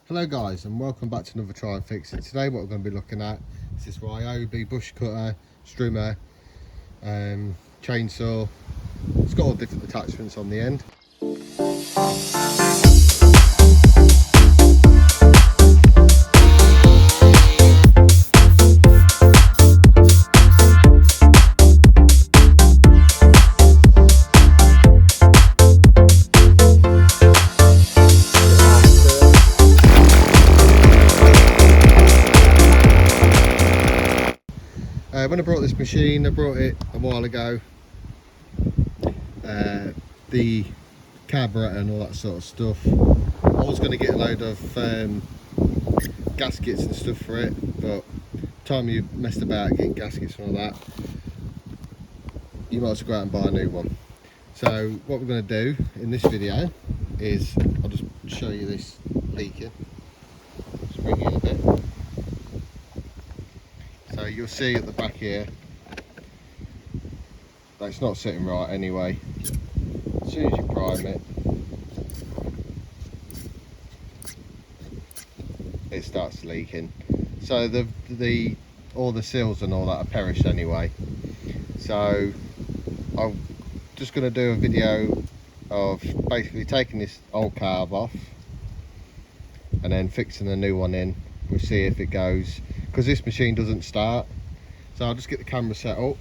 Hello guys, and welcome back to another Try and Fix It. Today what we're going to be looking at is this Ryobi bush cutter, strimmer, chainsaw. It's got all different attachments on the end. When I brought this machine, I brought it a while ago. The carburetor and all that sort of stuff. I was going to get a load of gaskets and stuff for it, but time you messed about getting gaskets and all that, you might as well go out and buy a new one. So what we're going to do in this video is I'll just show you this leaking. Just bring it in a bit. So you'll see at the back here that it's not sitting right anyway. As soon as you prime it, it starts leaking. So all the seals and all that are perished anyway. So I'm just going to do a video of basically taking this old carb off and then fixing a new one in. We'll see if it goes, because this machine doesn't start. So I'll just get the camera set up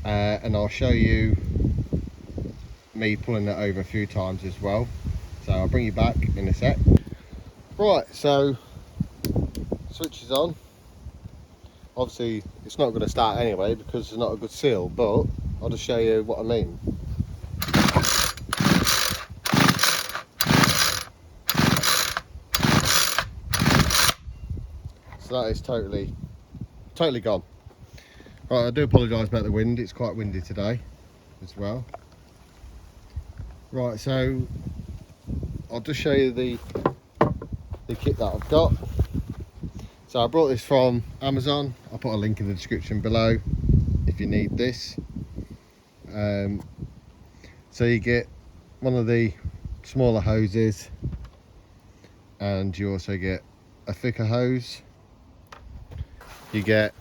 and I'll show you me pulling it over a few times as well. So I'll bring you back in a sec. Right, so switch is on. Obviously it's not going to start anyway because it's not a good seal, but I'll just show you what I mean. So that is totally gone. Right, I do apologise about the wind, it's quite windy today as well. Right, so I'll just show you the kit that I've got. So I brought this from Amazon. I'll put a link in the description below if you need this. So you get one of the smaller hoses and you also get a thicker hose. You get,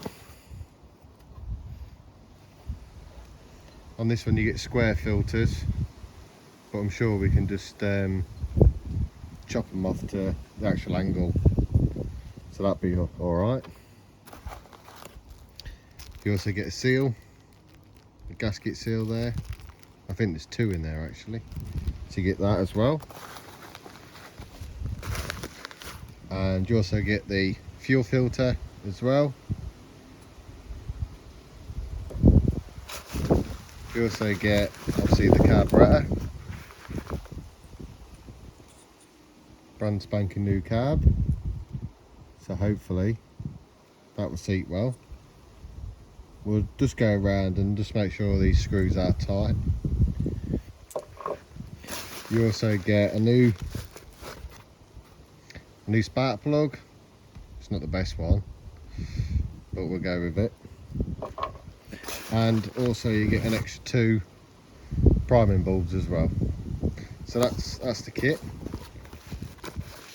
on this one you get square filters, but I'm sure we can just chop them off to the actual angle, so that'd be alright. You also get a seal, a gasket seal there. I think there's two in there actually, so you get that as well. And you also get the fuel filter as well. You also get obviously the carburetor, brand spanking new carb, so hopefully that will seat well. We'll just go around and just make sure these screws are tight. You also get a new spark plug. It's not the best one, but we'll go with it. And also you get an extra 2 priming bulbs as well. So that's the kit.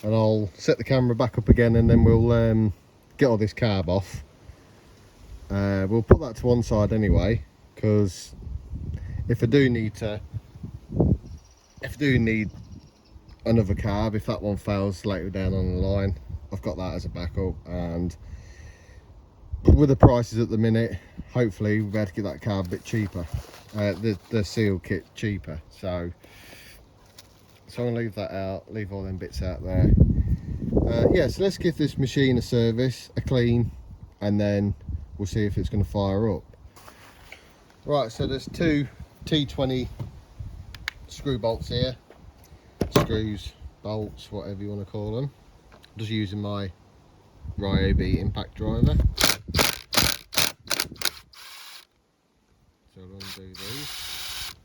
And I'll set the camera back up again and then we'll get all this carb off. We'll put that to one side anyway, because if I do need another carb, if that one fails later down on the line, I've got that as a backup. And with the prices at the minute, hopefully we'll be able to get that carb a bit cheaper, the seal kit cheaper. So I'm going to leave that out, leave all them bits out there. Yeah, so let's give this machine a service, a clean, and then we'll see if it's going to fire up. Right, so there's 2 T20 screw bolts here, screws, bolts, whatever you want to call them. I'm just using my Ryobi impact driver. So I'll undo these.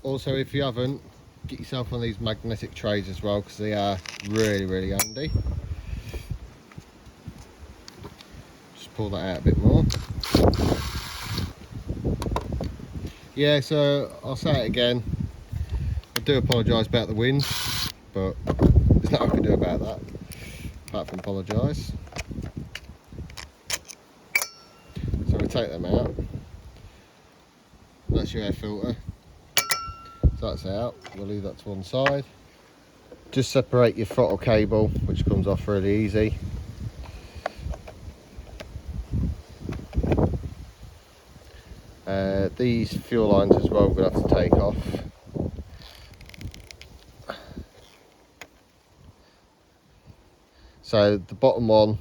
Also, if you haven't, get yourself one of these magnetic trays as well, because they are really handy. Just pull that out a bit more. Yeah, so I'll say it again, I do apologise about the wind, but there's nothing I can do about that apart from apologise. So we take them out. That's your air filter. So that's out. We'll leave that to one side. Just separate your throttle cable, which comes off really easy. These fuel lines as well we're going to have to take off. So the bottom one,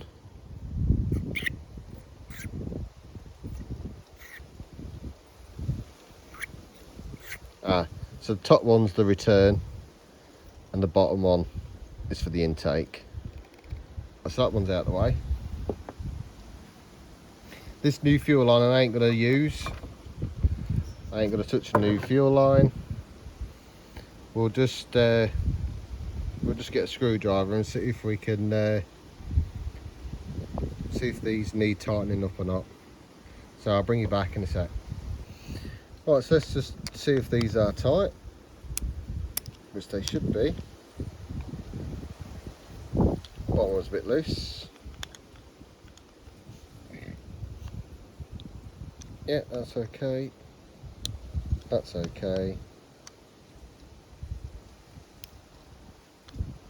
so the top one's the return and the bottom one is for the intake. So that one's out of the way. This new fuel line I ain't going to use. I ain't going to touch a new fuel line. We'll just get a screwdriver and see if we can see if these need tightening up or not. So I'll bring you back in a sec. Right, so let's just see if these are tight, which they should be. Bottom one's a bit loose. Yeah, that's okay. That's okay.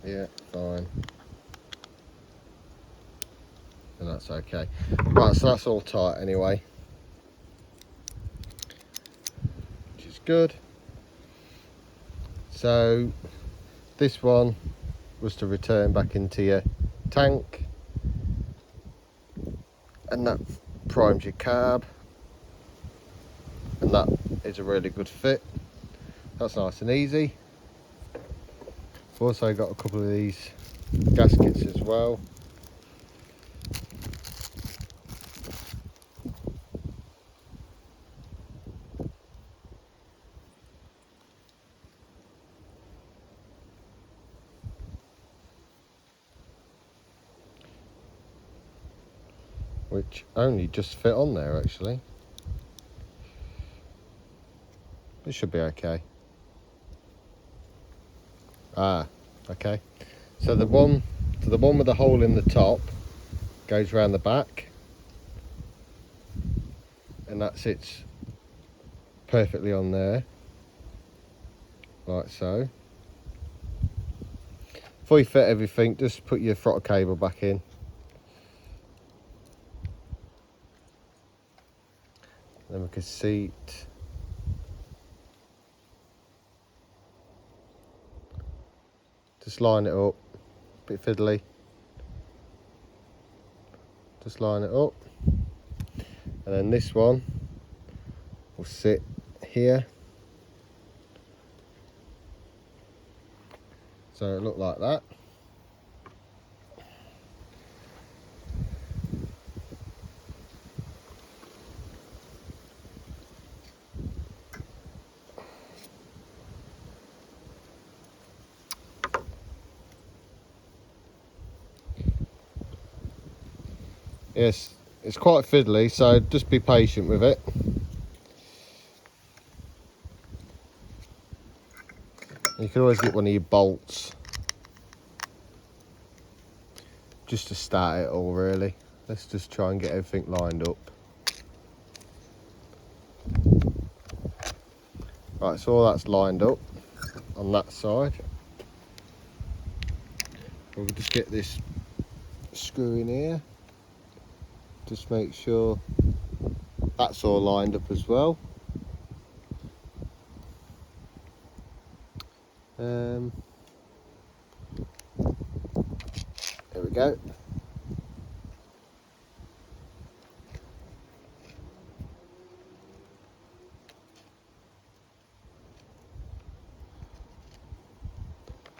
Yeah, fine. And that's okay. Right, so that's all tight anyway, which is good. So this one was to return back into your tank, and that primes your carb, and that is a really good fit. That's nice and easy. I've also got a couple of these gaskets as well. Which only just fit on there actually. It should be okay. Okay. So the one with the hole in the top goes around the back, and that sits perfectly on there, like so. Before you fit everything, just put your throttle cable back in. Then we can seat. Just line it up, bit fiddly. Just line it up. And then this one will sit here. So it look like that. Yes, it's quite fiddly, so just be patient with it. You can always get one of your bolts just to start it all, really. Let's just try and get everything lined up. Right, so all that's lined up on that side. We'll just get this screw in here. Just make sure that's all lined up as well. There we go.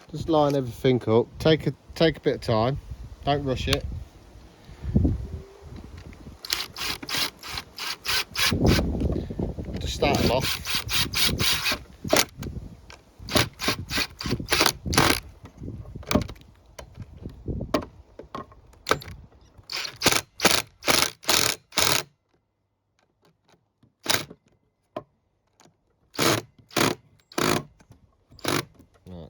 Just line everything up. Take a bit of time. Don't rush it. Just start them off. Right.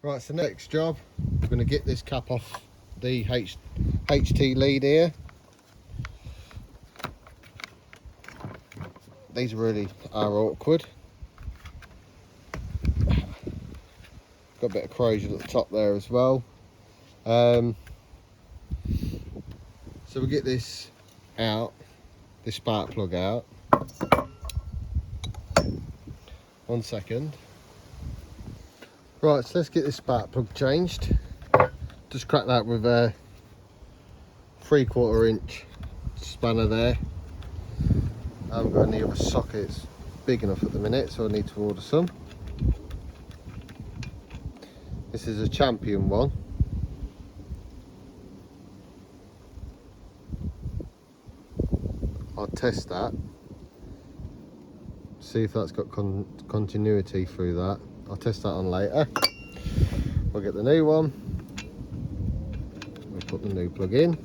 Right, so next job, we're going to get this cap off the HT lead here. These really are awkward. Got a bit of corrosion at the top there as well. So we'll get this out, this spark plug out. 1 second. Right, so let's get this spark plug changed. Just crack that with a 3/4 inch spanner there. I haven't got any other sockets big enough at the minute, so I need to order some. This is a Champion one. I'll test that, see if that's got continuity through that. I'll test that on later. We'll get the new one. We'll put the new plug in.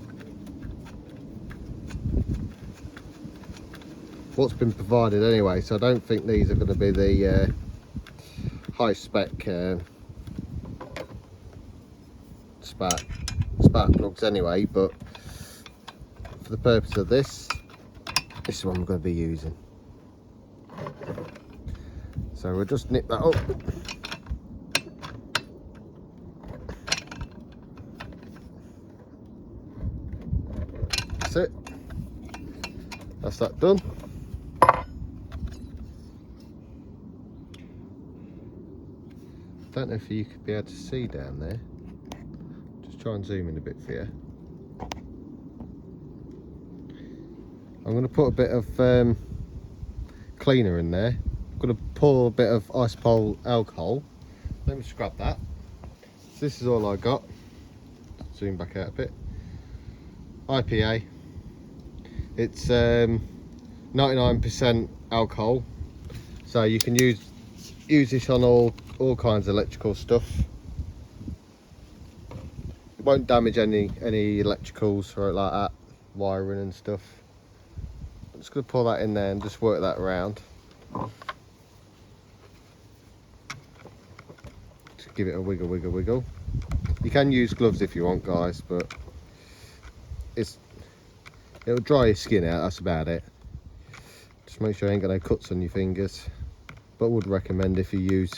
What's been provided anyway, so I don't think these are going to be the high spec spark plugs anyway, but for the purpose of this is what I'm going to be using. So we'll just nip that up. That's it. That's that done. Don't know if you could be able to see down there. Just try and zoom in a bit for you. I'm going to put a bit of cleaner in there. I'm going to pour a bit of isopropyl alcohol. Let me scrub that. So this is all I got. Zoom back out a bit. IPA. It's 99% alcohol, so you can use this on all kinds of electrical stuff. It won't damage any electricals or like that, wiring and stuff. I'm just going to pour that in there and just work that around. Just give it a wiggle, wiggle, wiggle. You can use gloves if you want, guys, but it'll dry your skin out, that's about it. Just make sure you ain't got no cuts on your fingers. But I would recommend, if you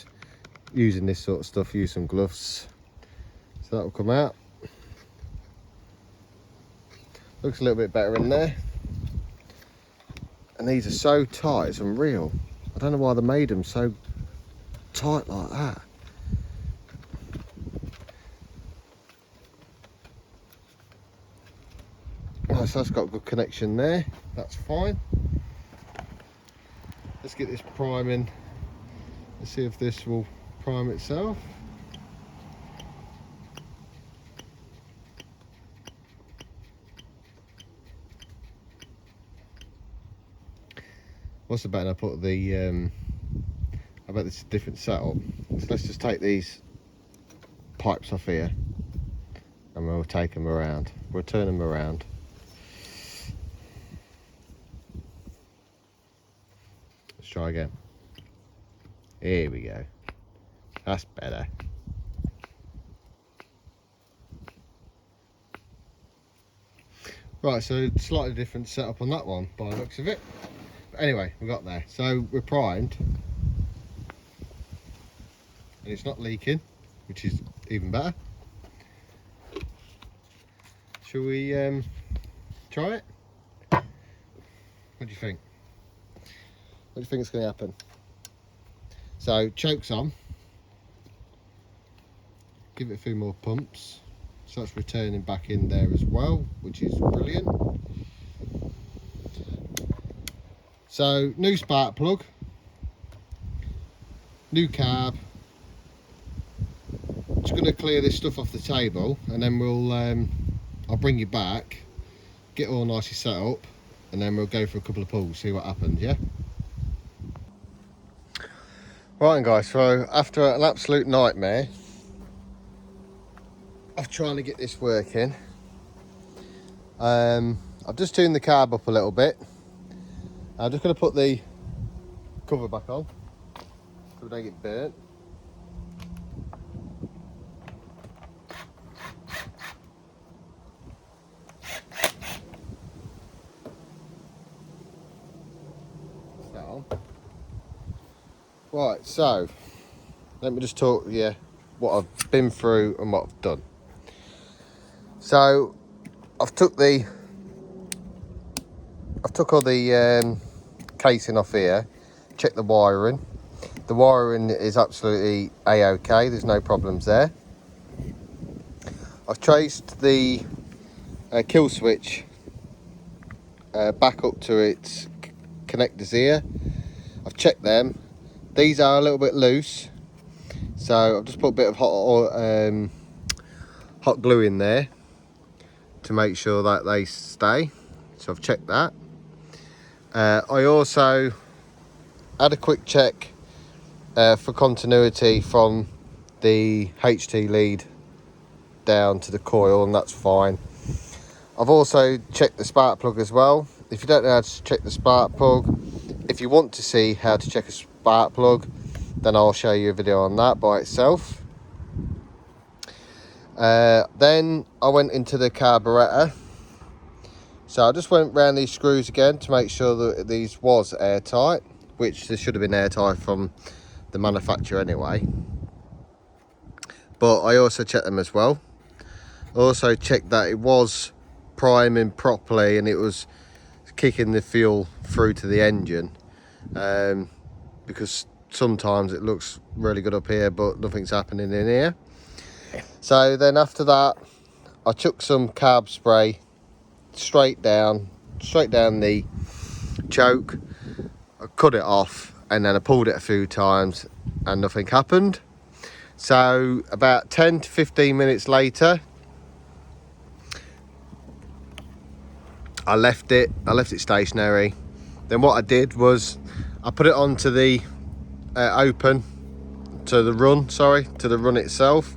using this sort of stuff, use some gloves. So that will come out. Looks a little bit better in there. And these are so tight, it's unreal. I don't know why they made them so tight like that. Oh, so that's got a good connection there. That's fine. Let's get this priming. Let's see if this will prime itself. What's the better? I put the I bet this is a different setup. So let's just take these pipes off here and we'll take them around. We'll turn them around. Let's try again. Here we go. That's better. Right, so slightly different setup on that one by the looks of it. But anyway, we got there. So we're primed. And it's not leaking, which is even better. Shall we try it? What do you think? What do you think is going to happen? So choke's on. Give it a few more pumps. So that's returning back in there as well, which is brilliant. So new spark plug, new carb. Just going to clear this stuff off the table, and then we'll I'll bring you back, get all nicely set up, and then we'll go for a couple of pulls, see what happens. Yeah. Right, guys, so after an absolute nightmare of trying to get this working, I've just tuned the carb up a little bit. I'm just going to put the cover back on so we don't get burnt. Right, so let me just talk to you what I've been through and what I've done. So I've took all the casing off here, checked the wiring. The wiring is absolutely a-okay, there's no problems there. I've traced the kill switch back up to its connectors here. I've checked them. These are a little bit loose, so I've just put a bit of hot glue in there to make sure that they stay. So I've checked that. I also had a quick check for continuity from the HT lead down to the coil, and that's fine. I've also checked the spark plug as well. If you don't know how to check the spark plug, if you want to see how to check a spark plug, then I'll show you a video on that by itself. Then I went into the carburetor. So I just went round these screws again to make sure that these was airtight, which they should have been airtight from the manufacturer anyway. But I also checked them as well. Also checked that it was priming properly and it was kicking the fuel through to the engine, because sometimes it looks really good up here but nothing's happening in here. So then after that I took some carb spray straight down the choke. I cut it off and then I pulled it a few times and nothing happened. So about 10 to 15 minutes later I left it stationary. Then what I did was I put it onto the to the run itself.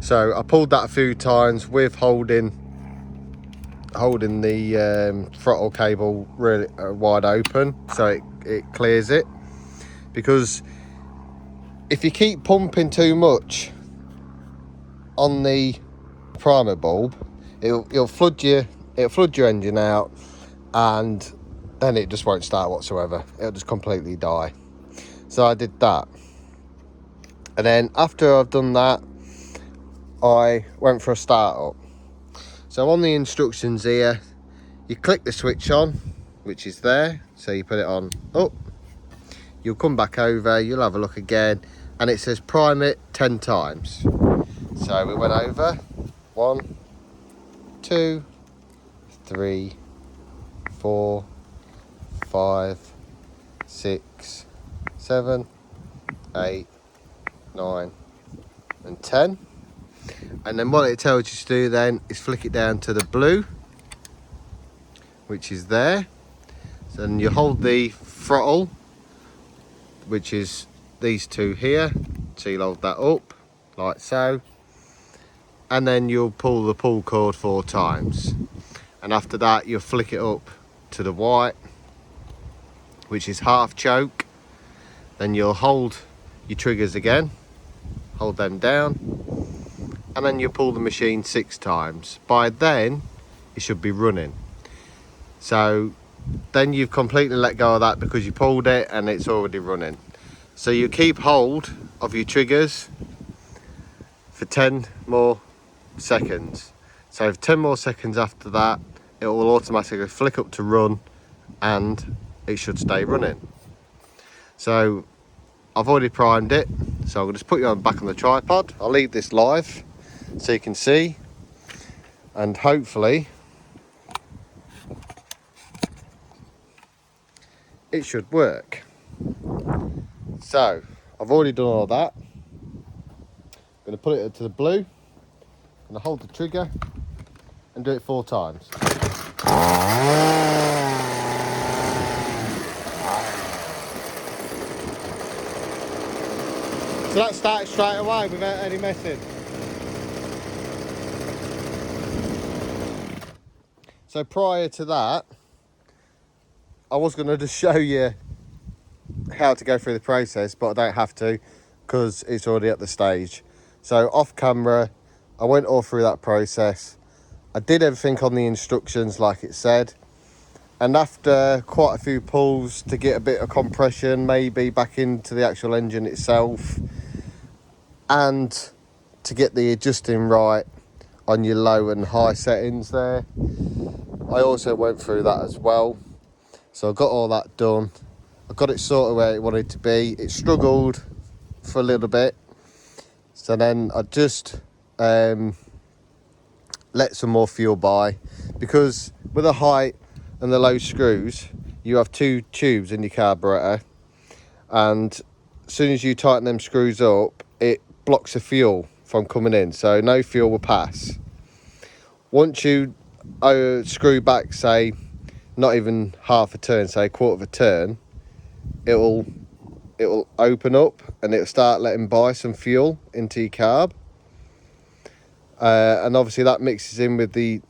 So I pulled that a few times with holding the throttle cable really wide open so it clears it, because if you keep pumping too much on the primer bulb, it'll flood your engine out, and then it just won't start whatsoever. It'll just completely die. So I did that, and then after I've done that I went for a start up. So on the instructions here, you click the switch on, which is there. So you put it on up, you'll come back over, you'll have a look again, and it says prime it 10 times. So we went over 1, 2, 3, 4, 5, 6, 7, 8, 9, and 10. And then what it tells you to do then is flick it down to the blue, which is there. So then you hold the throttle, which is these two here. So you'll hold that up like so, and then you'll pull the pull cord 4 times. And after that you'll flick it up to the white, which is half choke. Then you'll hold your triggers again, hold them down, and then you pull the machine 6 times. By then it should be running. So then you've completely let go of that because you pulled it and it's already running. So you keep hold of your triggers for 10 more seconds. So 10 more seconds after that it will automatically flick up to run and it should stay running. So I've already primed it, so I'm going to just put you back on the tripod. I'll leave this live so you can see, and hopefully it should work. So I've already done all that. I'm going to put it to the blue, I'm going to hold the trigger and do it 4 times. So that started straight away without any messing. So prior to that, I was going to just show you how to go through the process, but I don't have to because it's already at the stage. So off camera, I went all through that process. I did everything on the instructions like it said. and after quite a few pulls to get a bit of compression maybe back into the actual engine itself, and to get the adjusting right on your low and high settings there, I also went through that as well. So I got all that done. I got it sort of where it wanted to be. It struggled for a little bit, so then I just let some more fuel by, because with the height and the low screws you have two tubes in your carburetor, and as soon as you tighten them screws up it blocks the fuel from coming in, so no fuel will pass. Once you screw back, say not even half a turn, say a quarter of a turn, it will open up and it'll start letting by some fuel into your carb, and obviously that mixes in with the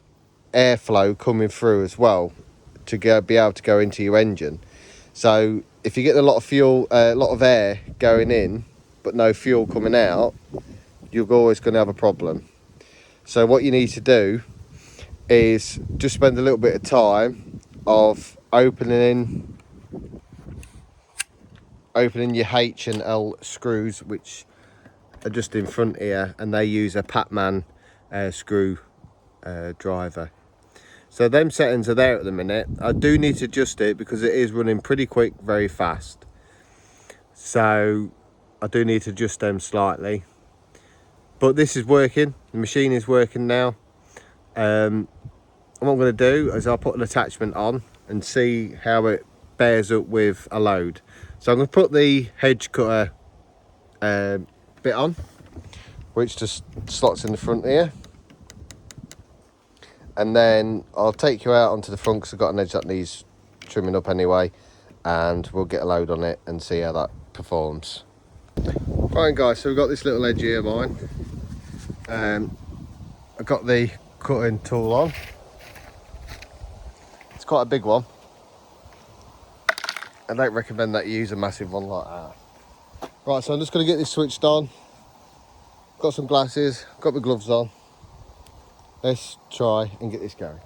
airflow coming through as well to be able to go into your engine. So if you get a lot of fuel, a lot of air going in but no fuel coming out, you're always going to have a problem. So what you need to do is just spend a little bit of time of opening your H and L screws, which are just in front here, and they use a Patman screw driver. So them settings are there at the minute. I do need to adjust it because it is running pretty quick, very fast. So I do need to adjust them slightly. But this is working, the machine is working now. What I'm going to do is I'll put an attachment on and see how it bears up with a load. So I'm going to put the hedge cutter bit on, which just slots in the front here. And then I'll take you out onto the front because I've got an edge that needs trimming up anyway, and we'll get a load on it and see how that performs. Right guys, so we've got this little edge here, mine. I've got the cutting tool on. It's quite a big one. I don't recommend that you use a massive one like that. Right, so I'm just going to get this switched on. Got some glasses, got my gloves on. Let's try and get this going.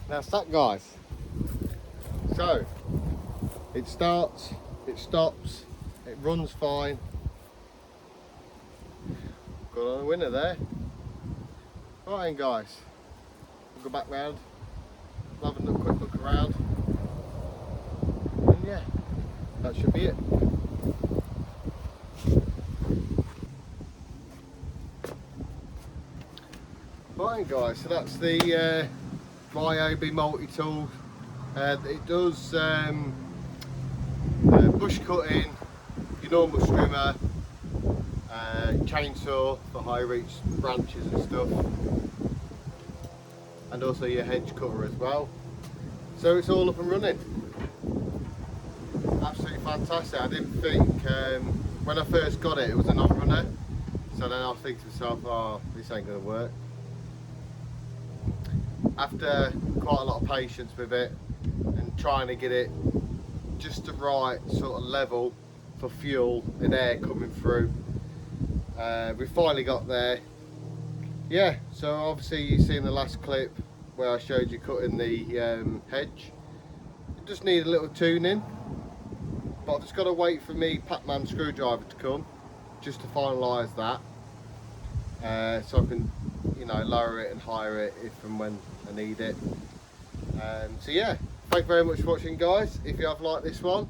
Now start guys. So it starts, it stops, it runs fine. Got on a winner there. Right then guys, we'll go back round, have a quick look around, and yeah, that should be it. Right guys, so that's the Ryobi multi-tool. It does bush cutting, your normal strimmer, chainsaw for high reach branches and stuff, and also your hedge cutter as well. So it's all up and running. Absolutely fantastic. I didn't think, when I first got it, it was a non-runner, so then I was thinking to myself, oh, this ain't going to work. After quite a lot of patience with it and trying to get it just the right sort of level for fuel and air coming through, we finally got there. Yeah, so obviously you see in the last clip where I showed you cutting the hedge, it just needed a little tuning, but I've just got to wait for me Patman screwdriver to come, just to finalise that, so I can, you know, lower it and higher it if and when I need it. So yeah, thank you very much for watching, guys. If you have liked this one,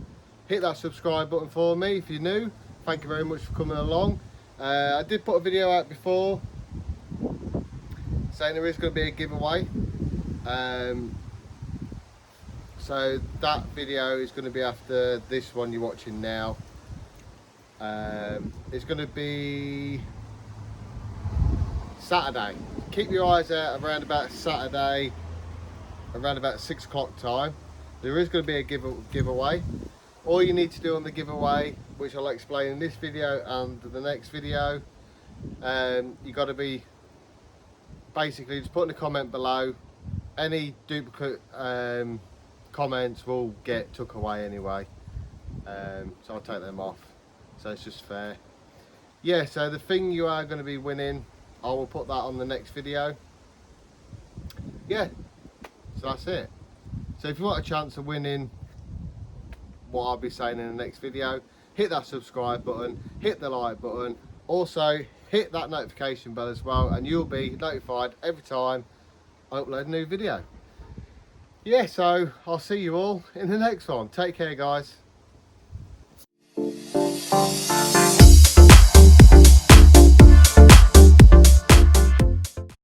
hit that subscribe button for me. If you're new, thank you very much for coming along. I did put a video out before saying there is going to be a giveaway, so that video is going to be after this one you're watching now. It's going to be Saturday. Keep your eyes out around about Saturday, around about 6 o'clock time. There is going to be a giveaway. All you need to do on the giveaway, which I'll explain in this video and the next video, you got to be basically just put in a comment below. Any duplicate comments will get took away anyway, so I'll take them off, so it's just fair. Yeah, so the thing you are going to be winning, I will put that on the next video. Yeah, so that's it. So if you want a chance of winning what I'll be saying in the next video, hit that subscribe button, hit the like button, also hit that notification bell as well, and you'll be notified every time I upload a new video. Yeah, so I'll see you all in the next one. Take care, guys.